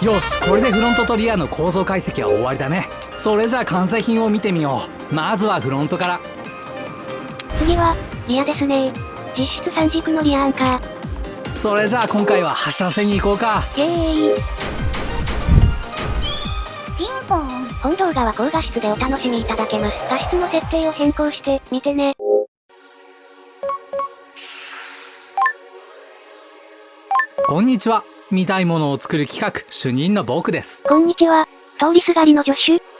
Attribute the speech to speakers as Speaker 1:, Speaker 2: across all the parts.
Speaker 1: よし、これでフロントとリアの構造解析は終わりだね。それじゃあ完成品を見てみよう。まずはフロントから。
Speaker 2: 次はリアですね。実質3軸のリアアンカー。
Speaker 1: それじゃあ今回は走らせに行こうか。
Speaker 2: イエーイ。
Speaker 3: ピンポン。
Speaker 2: 本動画は高画質でお楽しみいただけます。画質の設定を変更して見てね。
Speaker 1: こんにちは。見たいものを作る企画主任の僕です。
Speaker 2: こんにちは。通りすがりの助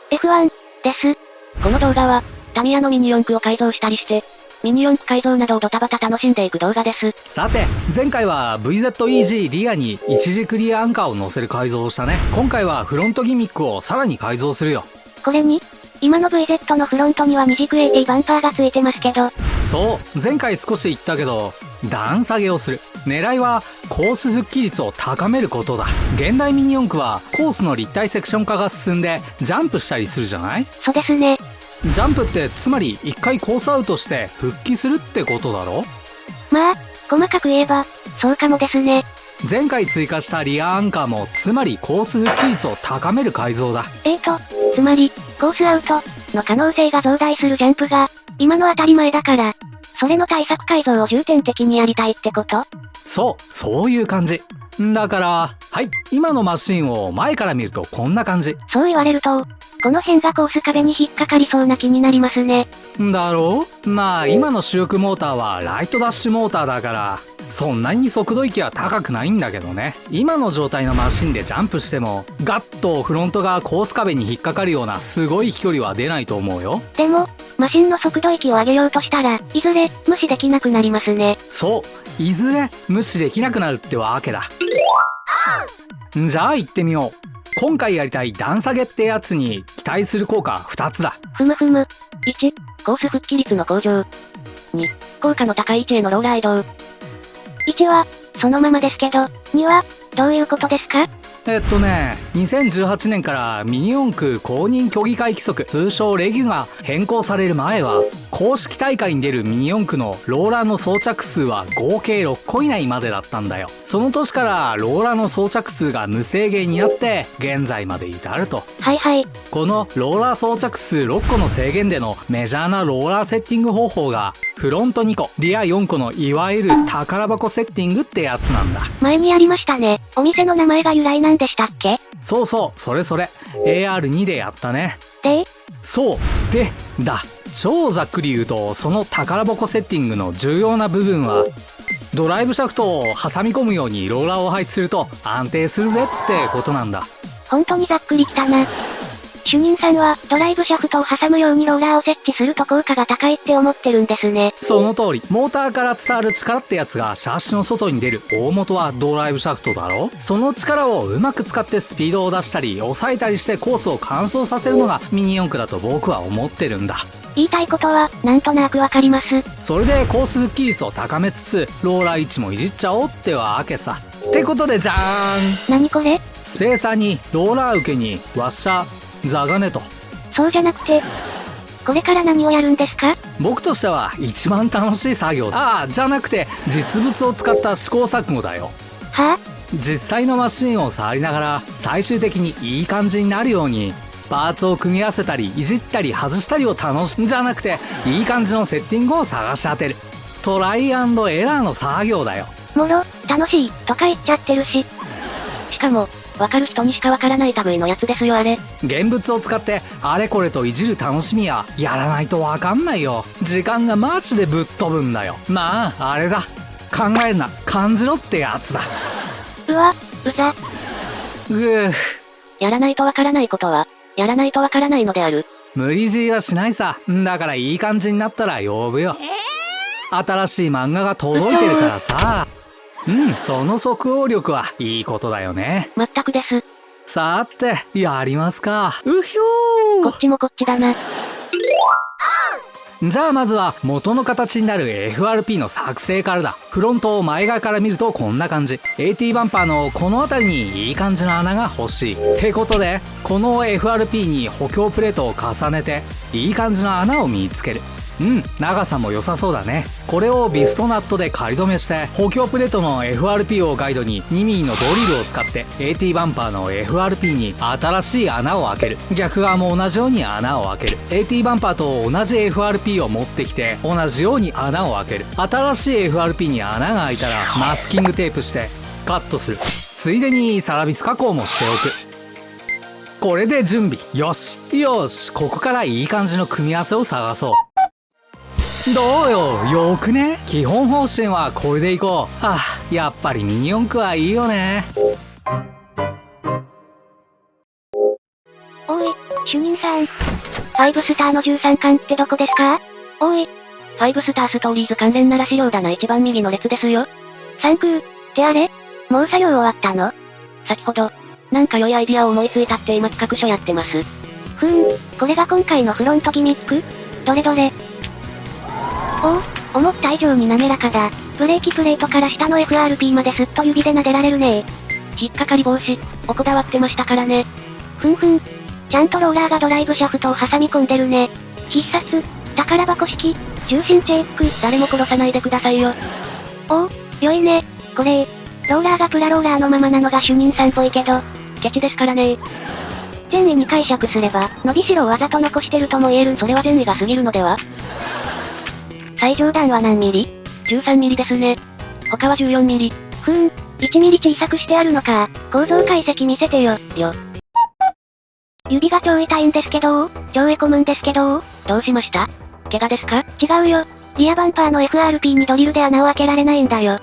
Speaker 2: 手 F1 です。この動画はタミヤのミニ四駆を改造したりしてミニ四駆改造などをドタバタ楽しんでいく動画です。
Speaker 1: さて、前回は VZEG リアに一軸リアアンカーを乗せる改造をしたね。今回はフロントギミックをさらに改造するよ。
Speaker 2: これに今の VZ のフロントには二軸 AT バンパーがついてますけど。
Speaker 1: そう、前回少し言ったけど段下げをする。狙いはコース復帰率を高めることだ。現代ミニ四駆はコースの立体セクション化が進んでジャンプしたりするじゃない？
Speaker 2: そうですね。
Speaker 1: ジャンプってつまり一回コースアウトして復帰するってことだろ？
Speaker 2: まあ細かく言えばそうかもですね。
Speaker 1: 前回追加したリアアンカーもつまりコース復帰率を高める改造だ。
Speaker 2: つまりコースアウトの可能性が増大するジャンプが今の当たり前だからそれの対策改造を重点的にやりたいってこと？
Speaker 1: そういう感じ。だからはい、今のマシンを前から見るとこんな感じ。
Speaker 2: そう言われるとこの辺がコース壁に引っかかりそうな気になりますね。
Speaker 1: だろう。まあ今の主力モーターはライトダッシュモーターだからそんなに速度域は高くないんだけどね。今の状態のマシンでジャンプしてもガッとフロントがコース壁に引っかかるようなすごい飛距離は出ないと思うよ。
Speaker 2: でもマシンの速度域を上げようとしたらいずれ無視できなくなりますね。
Speaker 1: そう、いずれ無視できなくなるってわけだ。じゃあ行ってみよう。今回やりたい段下げってやつに期待する効果2つだ。
Speaker 2: ふむ。1、コース復帰率の向上。2、効果の高い位置へのローラー移動。1はそのままですけど、2はどういうことですか
Speaker 1: ？2018年からミニ四駆公認競技会規則通称レギュが変更される前は公式大会に出るミニ四駆のローラーの装着数は合計6個以内までだったんだよ。その年からローラーの装着数が無制限になって現在まで至ると。
Speaker 2: はい。
Speaker 1: このローラー装着数6個の制限でのメジャーなローラーセッティング方法がフロント2個リア4個のいわゆる宝箱セッティングってやつなんだ。
Speaker 2: 前にやりましたね。お店の名前が由来なんでしたっけ？
Speaker 1: そう、それ AR2 でやったね。だ超ざっくり言うとその宝箱セッティングの重要な部分はドライブシャフトを挟み込むようにローラーを配置すると安定するぜってことなんだ。
Speaker 2: 本当にざっくりきたな。主任さんはドライブシャフトを挟むようにローラーを設置すると効果が高いって思ってるんですね。
Speaker 1: その通り。モーターから伝わる力ってやつがシャーシの外に出る大元はドライブシャフトだろ。その力をうまく使ってスピードを出したり抑えたりしてコースを乾燥させるのがミニ四駆だと僕は思ってるんだ。
Speaker 2: 言いたいことはなんとなくわかります。
Speaker 1: それでコース復帰率を高めつつローラー位置もいじっちゃおうってわけさ。ってことでじゃーん。
Speaker 2: 何これ？
Speaker 1: スペーサーにローラー受けにワッシャーザガネと。
Speaker 2: そうじゃなくてこれから何をやるんですか？
Speaker 1: 僕としては一番楽しい作業だ。じゃなくて実物を使った試行錯誤だよ。
Speaker 2: はあ？
Speaker 1: 実際のマシンを触りながら最終的にいい感じになるようにパーツを組み合わせたりいじったり外したりを楽しんじゃなくていい感じのセッティングを探し当てるトライアンドエラーの作業だよ。
Speaker 2: もろ楽しいとか言っちゃってるし。しかもわかる人にしかわからない類のやつですよあれ。
Speaker 1: 現物を使ってあれこれといじる楽しみややらないとわかんないよ。時間がマジでぶっ飛ぶんだよ。まああれだ、考えんな感じろってやつだ。
Speaker 2: うわ、うざ。やらないとわからないことはやらないとわからないのである。
Speaker 1: 無理強いはしないさ。だからいい感じになったら呼ぶよ。新しい漫画が届いてるからさ。その即応力はいいことだよね。
Speaker 2: まったくです。
Speaker 1: さてやりますか。うひょー。
Speaker 2: こっちもこっちだな。
Speaker 1: じゃあまずは元の形になる FRP の作成からだ。フロントを前側から見るとこんな感じ。 AT バンパーのこの辺りにいい感じの穴が欲しいってことでこの FRP に補強プレートを重ねていい感じの穴を見つける。長さも良さそうだね。これをビストナットで仮止めして補強プレートの FRP をガイドに 2mm のドリルを使って AT バンパーの FRP に新しい穴を開ける。逆側も同じように穴を開ける。 AT バンパーと同じ FRP を持ってきて同じように穴を開ける。新しい FRP に穴が開いたらマスキングテープしてカットする。ついでにサラビス加工もしておく。これで準備よし。よし、ここからいい感じの組み合わせを探そう。どうよ、よくね。基本方針はこれでいこう。やっぱりミニ四駆はいいよね。
Speaker 2: おい、主任さん。5スターの13巻ってどこですか？おい。5スターストーリーズ関連なら資料だな。一番右の列ですよ。3空ってあれ？もう作業終わったの？先ほど、なんか良いアイディアを思いついたって今企画書やってます。これが今回のフロントギミック？どれどれ？思った以上に滑らかだ。ブレーキプレートから下の FRP まですっと指で撫でられるね。引っかかり防止、おこだわってましたからね。ちゃんとローラーがドライブシャフトを挟み込んでるね。必殺、宝箱式、重心チェック。誰も殺さないでくださいよ。良いね。これ、ローラーがプラローラーのままなのが主任さんっぽいけど、ケチですからね。善意に解釈すれば、伸びしろをわざと残してるとも言える。それは善意が過ぎるのでは？最上段は何ミリ？ 13 ミリですね。他は14ミリ。1ミリ小さくしてあるのか。構造解析見せてよ。指が超痛いんですけど超へこむんですけどどうしました？怪我ですか？違うよ。リアバンパーの FRP にドリルで穴を開けられないんだよ。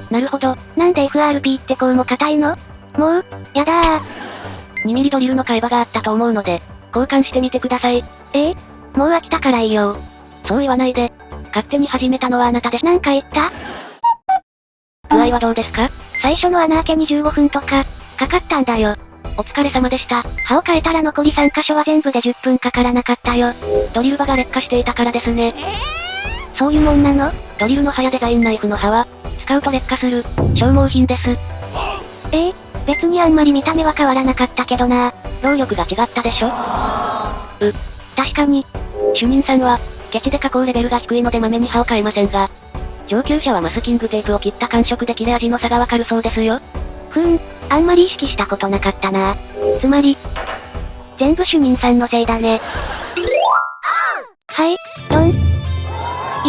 Speaker 2: なるほど。なんで FRP ってこうも硬いの？もう、やだー。2ミリドリルの替え刃があったと思うので、交換してみてください。もう飽きたからいいよ。そう言わないで。勝手に始めたのはあなたです。なんか言った？具合はどうですか？最初の穴開けに15分とか、かかったんだよ。お疲れ様でした。刃を変えたら残り3箇所は全部で10分かからなかったよ。ドリル刃が劣化していたからですね。そういうもんなの？ドリルの刃やデザインナイフの刃は、使うと劣化する、消耗品です。別にあんまり見た目は変わらなかったけどな。労力が違ったでしょ？確かに。主任さんは、ケチで加工レベルが低いのでまめに刃を変えませんが、上級者はマスキングテープを切った感触で切れ味の差がわかるそうですよ。あんまり意識したことなかったな。つまり、全部主任さんのせいだね。はい、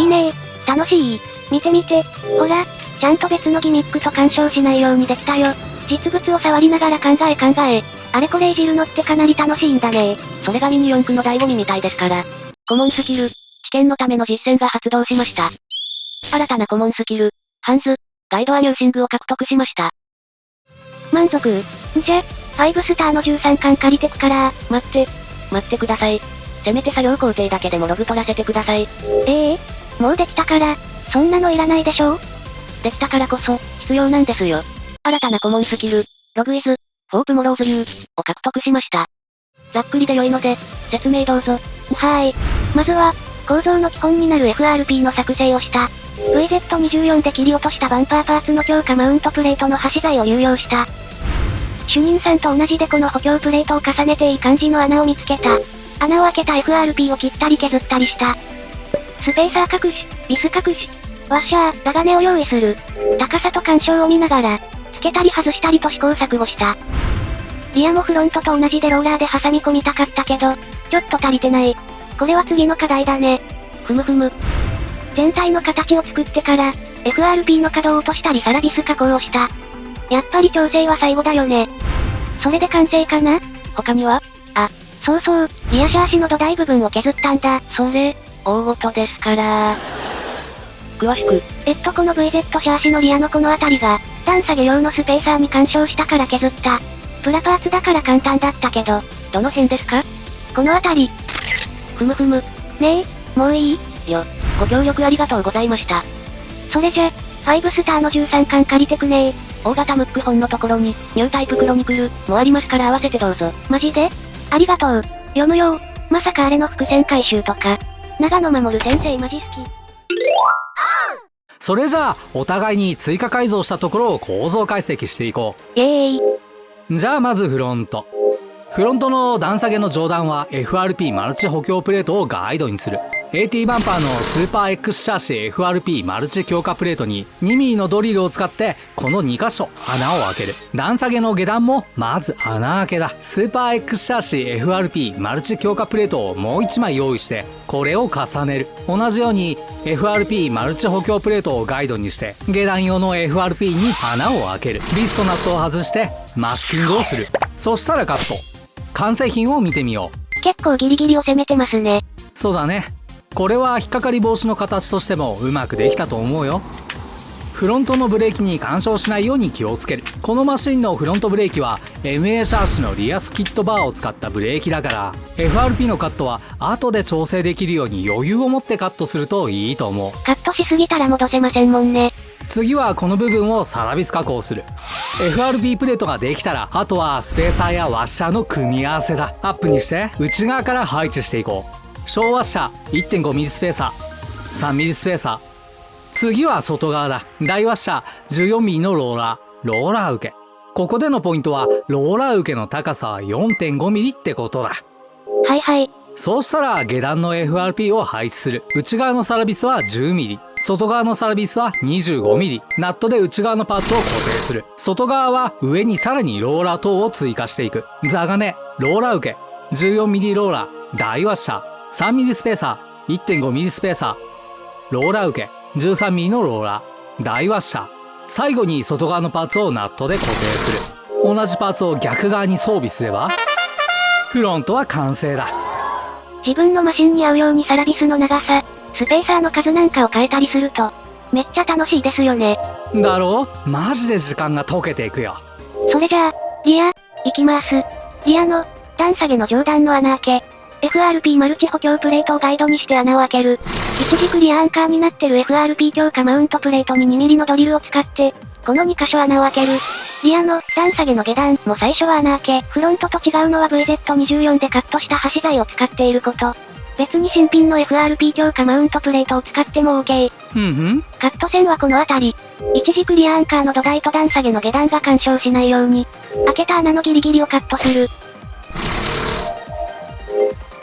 Speaker 2: いいねー。楽しい。見て見て。ほら、ちゃんと別のギミックと干渉しないようにできたよ。実物を触りながら考え。あれこれいじるのってかなり楽しいんだね。それがミニ四駆の醍醐味みたいですから。コモンスキル、試験のための実践が発動しました。新たなコモンスキル、ハンズ、ガイドアニューシングを獲得しました。満足？じゃ、5スターの13巻借りてくから、待ってください。せめて作業工程だけでもログ取らせてください。もうできたから、そんなのいらないでしょ？できたからこそ、必要なんですよ。新たなコモンスキル、ログイズ、フォープモローズニューを獲得しました。ざっくりで良いので、説明どうぞ。まずは、構造の基本になる FRP の作成をした。VZ24 で切り落としたバンパーパーツの強化マウントプレートの端材を流用した。主任さんと同じでこの補強プレートを重ねていい感じの穴を見つけた。穴を開けた FRP を切ったり削ったりした。スペーサー隠し、ビス隠し、ワッシャー、ダガネを用意する。高さと干渉を見ながら、つけたり外したりと試行錯誤した。リアもフロントと同じでローラーで挟み込みたかったけど、ちょっと足りてない。これは次の課題だね。全体の形を作ってから、FRP の角を落としたりサラビス加工をした。やっぱり調整は最後だよね。それで完成かな？他には？そう、リアシャーシの土台部分を削ったんだ。それ、大事ですから。詳しく。この VZ シャーシのリアのこの辺りが、段下げ用のスペーサーに干渉したから削った。プラパーツだから簡単だったけど、どの辺ですか？この辺り。ねえ、もういい？ご協力ありがとうございました。それじゃ、5スターの13巻借りてくねー。大型ムック本のところに、ニュータイプクロニクル、もありますから合わせてどうぞ。マジで？ありがとう。読むよ。まさかあれの伏線回収とか。長野守先生マジ好き。
Speaker 1: それじゃあ、お互いに追加改造したところを構造解析していこう。じゃあまずフロント。フロントの段下げの上段は FRP マルチ補強プレートをガイドにする。AT バンパーのスーパー X シャーシ FRP マルチ強化プレートに 2mm のドリルを使ってこの2箇所穴を開ける。段下げの下段もまず穴開けだ。スーパー X シャーシ FRP マルチ強化プレートをもう1枚用意してこれを重ねる。同じように FRP マルチ補強プレートをガイドにして下段用の FRP に穴を開ける。ビスとナットを外してマスキングをする。そしたらカット。完成品を見てみよう。
Speaker 2: 結構ギリギリを攻めてますね。
Speaker 1: そうだね。これは引っかかり防止の形としてもうまくできたと思うよ。フロントのブレーキに干渉しないように気をつける。このマシンのフロントブレーキは MA シャーシのリアスキットバーを使ったブレーキだから FRP のカットは後で調整できるように余裕を持ってカットするといいと思う。
Speaker 2: カットしすぎたら戻せませんもんね。
Speaker 1: 次はこの部分をサラビス加工する。 FRP プレートができたらあとはスペーサーやワッシャーの組み合わせだ。アップにして内側から配置していこう。小ワッシャー 1.5mm スペーサー 3mm スペーサー。次は外側だ。大ワッシャー 14mm のローラー受け。ここでのポイントはローラー受けの高さは 4.5mm ってことだ。
Speaker 2: はいはい。
Speaker 1: そうしたら下段の FRP を配置する。内側のサラビスは 10mm、外側のサラビスは 25mm。ナットで内側のパーツを固定する。外側は上にさらにローラー等を追加していく。座金、ローラー受け、14mm ローラー、大ワッシャー、3mm スペーサー、1.5mm スペーサー、ローラー受け、13mm のローラー、大ワッシャー。最後に外側のパーツをナットで固定する。同じパーツを逆側に装備すればフロントは完成だ。
Speaker 2: 自分のマシンに合うようにサラビスの長さ、スペーサーの数なんかを変えたりすると、めっちゃ楽しいですよね。
Speaker 1: だろう？マジで時間が溶けていくよ。
Speaker 2: それじゃあ、リア、いきます。リアの、段下げの上段の穴開け。FRP マルチ補強プレートをガイドにして穴を開ける。一軸リアアンカーになってる FRP 強化マウントプレートに 2mm のドリルを使って、この2箇所穴を開ける。リアの段下げの下段も最初は穴開け、フロントと違うのは VZ24 でカットした端材を使っていること。別に新品の FRP 強化マウントプレートを使っても OK。カット線はこの辺り。一軸リアアンカーの土台と段下げの下段が干渉しないように、開けた穴のギリギリをカットする。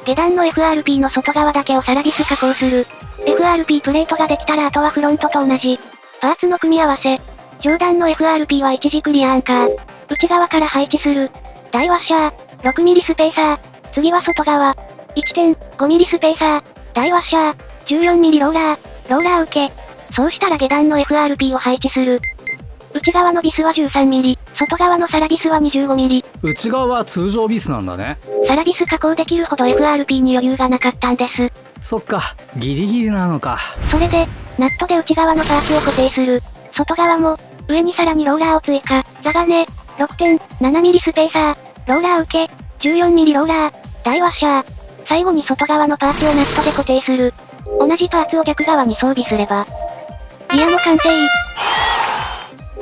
Speaker 2: 下段の FRP の外側だけをサラビス加工する。FRP プレートができたらあとはフロントと同じ。パーツの組み合わせ。上段の FRP は一軸リアアンカー。内側から配置する。大ワッシャー、6mm スペーサー。次は外側。1.5mm スペーサー。大ワッシャー、14mm ローラー受け。そうしたら下段の FRP を配置する。内側のビスは 13mm、外側のサラビスは 25mm。
Speaker 1: 内側は通常ビスなんだね。
Speaker 2: サラビス加工できるほど FRP に余裕がなかったんです。
Speaker 1: そっか、ギリギリなのか。
Speaker 2: それで、ナットで内側のパーツを固定する。外側も、上にさらにローラーを追加。座金、6.7mm スペーサー、ローラー受け、14mm ローラー、大ワッシャー。最後に外側のパーツをナットで固定する。同じパーツを逆側に装備すれば、リアも完成。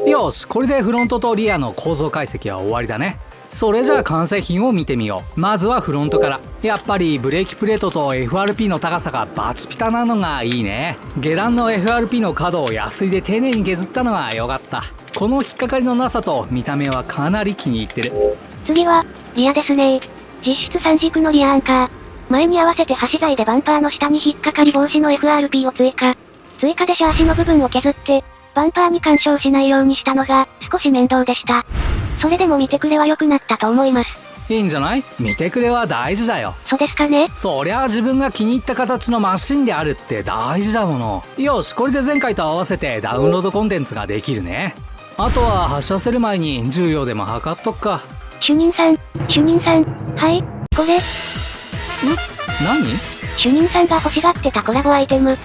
Speaker 1: よし、これでフロントとリアの構造解析は終わりだね。それじゃあ完成品を見てみよう。まずはフロントから。やっぱりブレーキプレートと FRP の高さがバチピタなのがいいね。下段の FRP の角をヤスリで丁寧に削ったのが良かった。この引っかかりのなさと見た目はかなり気に入ってる。
Speaker 2: 次はリアですね。実質3軸のリアアンカー。前に合わせて端材でバンパーの下に引っかかり防止の FRP を追加。追加でシャーシの部分を削って、バンパーに干渉しないようにしたのが少し面倒でした。それでも見てくれは良くなったと思います。
Speaker 1: いいんじゃない？見てくれは大事だよ。
Speaker 2: そうですかね。
Speaker 1: そりゃあ自分が気に入った形のマシンであるって大事だもの。よし、これで前回と合わせてダウンロードコンテンツができるね。あとは発射せる前に重量でも測っとくか。
Speaker 2: 主任さん、はい、これ。
Speaker 1: 何？
Speaker 2: 主任さんが欲しがってたコラボアイテム。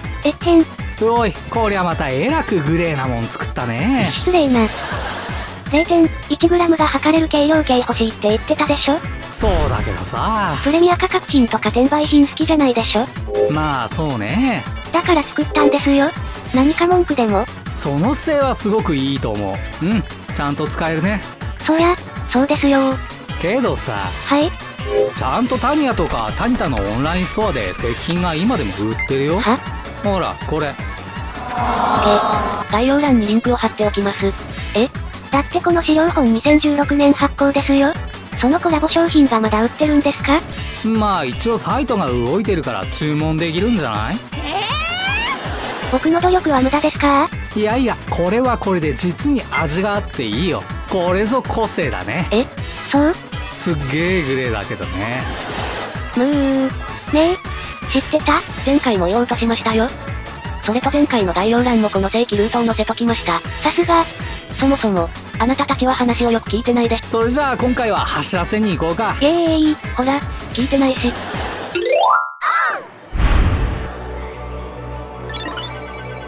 Speaker 1: おい、こりゃまたえらくグレーなもん作ったね。
Speaker 2: 失礼な。0.1g が測れる軽量計欲しいって言ってたでしょ？
Speaker 1: そうだけどさ。
Speaker 2: プレミア価格品とか転売品好きじゃないでしょ？
Speaker 1: まあそうね。
Speaker 2: だから作ったんですよ。何か文句でも？
Speaker 1: その姿勢はすごくいいと思う。ちゃんと使えるね。
Speaker 2: そりゃ、そうですよ。
Speaker 1: けどさ。
Speaker 2: はい？
Speaker 1: ちゃんとタミヤとかタニタのオンラインストアで製品が今でも売ってるよ。
Speaker 2: は？
Speaker 1: ほら、これ。
Speaker 2: 概要欄にリンクを貼っておきます。だってこの資料本2016年発行ですよ。そのコラボ商品がまだ売ってるんですか？
Speaker 1: まあ一応サイトが動いてるから注文できるんじゃない？
Speaker 2: 僕の努力は無駄ですか？
Speaker 1: いやいや、これはこれで実に味があっていいよ。これぞ個性だね。
Speaker 2: え、そう？
Speaker 1: すっげーグレーだけどね。
Speaker 2: ねえ、知ってた？
Speaker 3: 前回も言おうとしましたよ。それと前回の概要欄もこの正規ルートを載せときました。
Speaker 2: さすが。
Speaker 3: そもそも、あなたたちは話をよく聞いてないです。
Speaker 1: それじゃあ今回は走らせに行こうか。
Speaker 2: イエーイ。
Speaker 3: ほら、聞いてないし。
Speaker 1: っ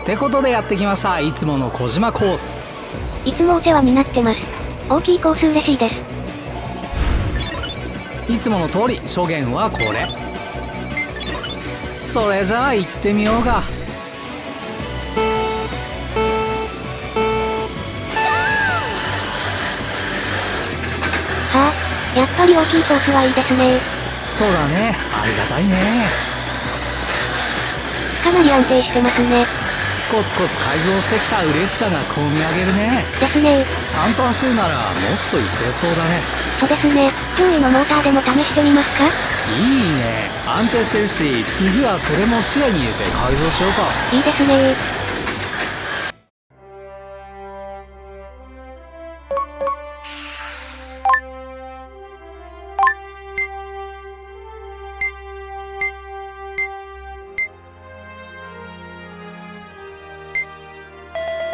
Speaker 1: てことでやってきました。いつもの小島コース。
Speaker 2: いつもお世話になってます。大きいコース嬉しいです。
Speaker 1: いつもの通り初限はこれ。それじゃあ行ってみようか。
Speaker 2: はあ、やっぱり大きいコースはいいですね。
Speaker 1: そうだね、ありがたいね。
Speaker 2: かなり安定してますね。
Speaker 1: コツコツ改造してきた嬉しさがこみ上げるね。
Speaker 2: ですね。
Speaker 1: ちゃんと走るならもっといけそうだね。
Speaker 2: そうですね。周囲のモーターでも試してみますか？
Speaker 1: いいね、安定してるし、次はそれも視野に入れて改造しようか。
Speaker 2: いいですね。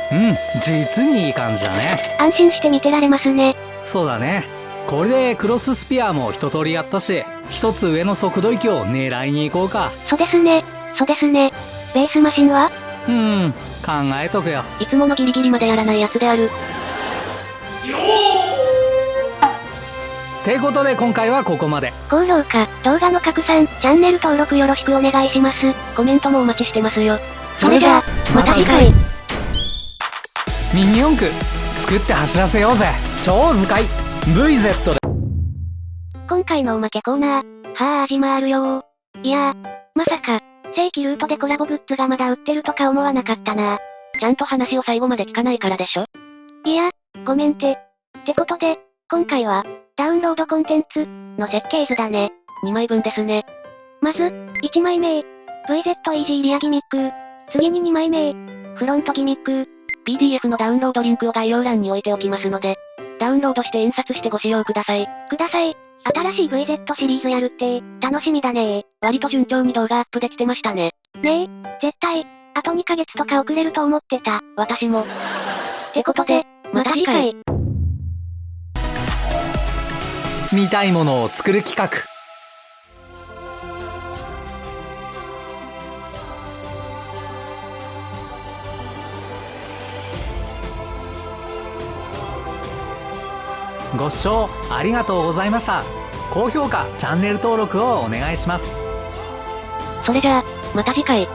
Speaker 1: うん、実にいい感じだね。
Speaker 2: 安心して見てられますね。
Speaker 1: そうだね。これでクロススピアも一通りやったし、一つ上の速度域を狙いに行こうか。
Speaker 2: そうですね。そうですね。ベースマシンは？
Speaker 1: 考えとくよ。
Speaker 3: いつものギリギリまでやらないやつである。
Speaker 1: てことで今回はここまで。
Speaker 2: 高評価、動画の拡散、チャンネル登録よろしくお願いします。
Speaker 3: コメントもお待ちしてますよ。
Speaker 2: それじゃあ、また次回。
Speaker 1: ミニ四駆、作って走らせようぜ。超図解 VZ で。
Speaker 2: 今回のおまけコーナー、はあ始まるよー。いやー、まさか、正規ルートでコラボグッズがまだ売ってるとか思わなかったな。
Speaker 3: ちゃんと話を最後まで聞かないからでしょ。
Speaker 2: いや、ごめんて。ってことで、今回は、ダウンロードコンテンツの設計図だね。
Speaker 3: 2枚分ですね。
Speaker 2: まず、1枚目、VZ イージーリアギミック。次に2枚目、フロントギミック。
Speaker 3: PDF のダウンロードリンクを概要欄に置いておきますので、ダウンロードして印刷してご使用ください。
Speaker 2: 新しい VZ シリーズやるって、楽しみだねー。
Speaker 3: 割と順調に動画アップできてましたね。
Speaker 2: ねえ、絶対、あと2ヶ月とか遅れると思ってた。
Speaker 3: 私も。
Speaker 2: ってことで、また次回。
Speaker 1: 見たいものを作る企画。ご視聴ありがとうございました。高評価、チャンネル登録をお願いします。
Speaker 3: それじゃあ、また次回。